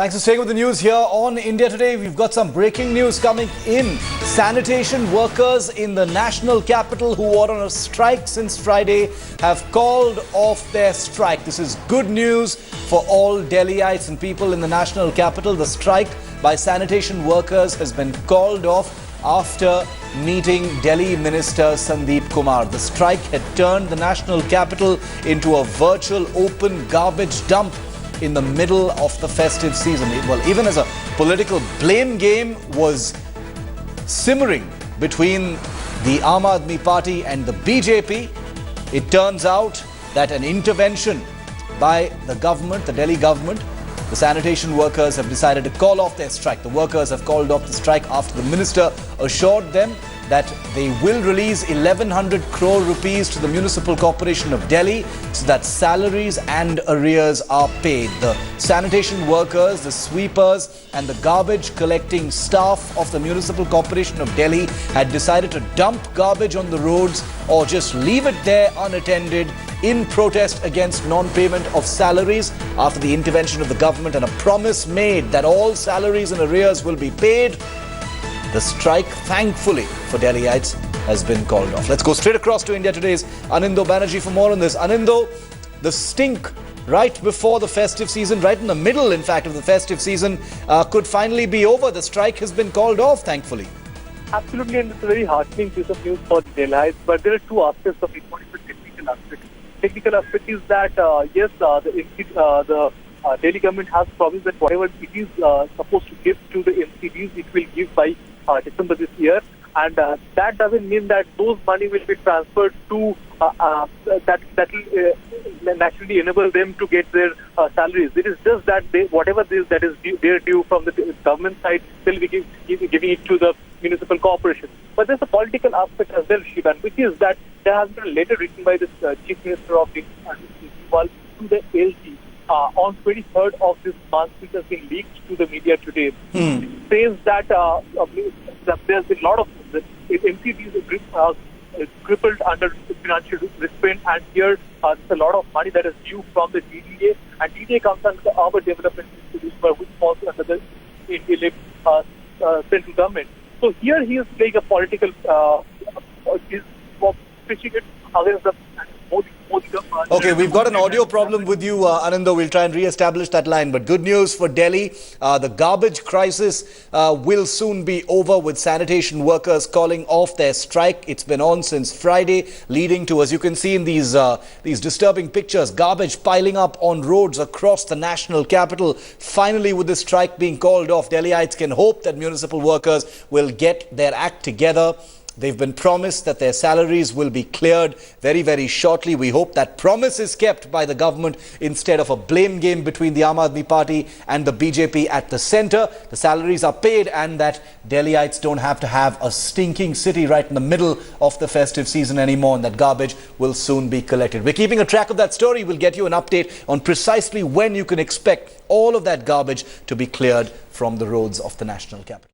Thanks for staying with the news here on India Today. We've got some breaking news coming in. Sanitation workers in the national capital who are on a strike since Friday have called off their strike. This is good news for all Delhiites and people in the national capital. The strike by sanitation workers has been called off after meeting Delhi Minister Sandeep Kumar. The strike had turned the national capital into a virtual open garbage dump in the middle of the festive season. Well, even as a political blame game was simmering between the Aam Aadmi Party and the BJP, it turns out that an intervention by the government, the Delhi government, the sanitation workers have decided to call off their strike. The workers have called off the strike after the minister assured them that they will release 1,100 crore rupees to the Municipal Corporation of Delhi so that salaries and arrears are paid. The sanitation workers, the sweepers and the garbage collecting staff of the Municipal Corporation of Delhi had decided to dump garbage on the roads or just leave it there unattended in protest against non-payment of salaries after the intervention of the government and a promise made that all salaries and arrears will be paid. The strike, thankfully for Delhiites, has been called off. Let's go straight across to India Today's Anindo Banerjee for more on this. Anindo, the stink right before the festive season, right in the middle, in fact, of the festive season, could finally be over. The strike has been called off, thankfully. Absolutely, and it's a very heartening piece of news for the Delhiites. But there are two aspects of it. One is the technical aspect. Technical aspect is that, yes, the Delhi government has promised that whatever it is supposed to give to the MCDs, it will give by December this year, and that doesn't mean that those money will be transferred to that will naturally enable them to get their salaries. It is just that whatever that is their due from the government side, they'll be giving it to the municipal corporation. But there's a political aspect as well, Shivan, which is that there has been a letter written by the Chief Minister of Delhi to the LG on 23rd of this month, which has been leaked to the media today. It says that there's been a lot of MCDs crippled under financial restraint, and here there's a lot of money that is due from the DDA, and DDA comes under the Urban Development Institute, which falls under the central government. So here he is playing a political, he's pitching it against the Okay, we've got an audio problem with you, Anando. We'll try and re-establish that line. But good news for Delhi. The garbage crisis will soon be over, with sanitation workers calling off their strike. It's been on since Friday, leading to, as you can see in these disturbing pictures, garbage piling up on roads across the national capital. Finally, with this strike being called off, Delhiites can hope that municipal workers will get their act together. They've been promised that their salaries will be cleared very, very shortly. We hope that promise is kept by the government instead of a blame game between the Aam Aadmi Party and the BJP at the centre. The salaries are paid and that Delhiites don't have to have a stinking city right in the middle of the festive season anymore, and that garbage will soon be collected. We're keeping a track of that story. We'll get you an update on precisely when you can expect all of that garbage to be cleared from the roads of the national capital.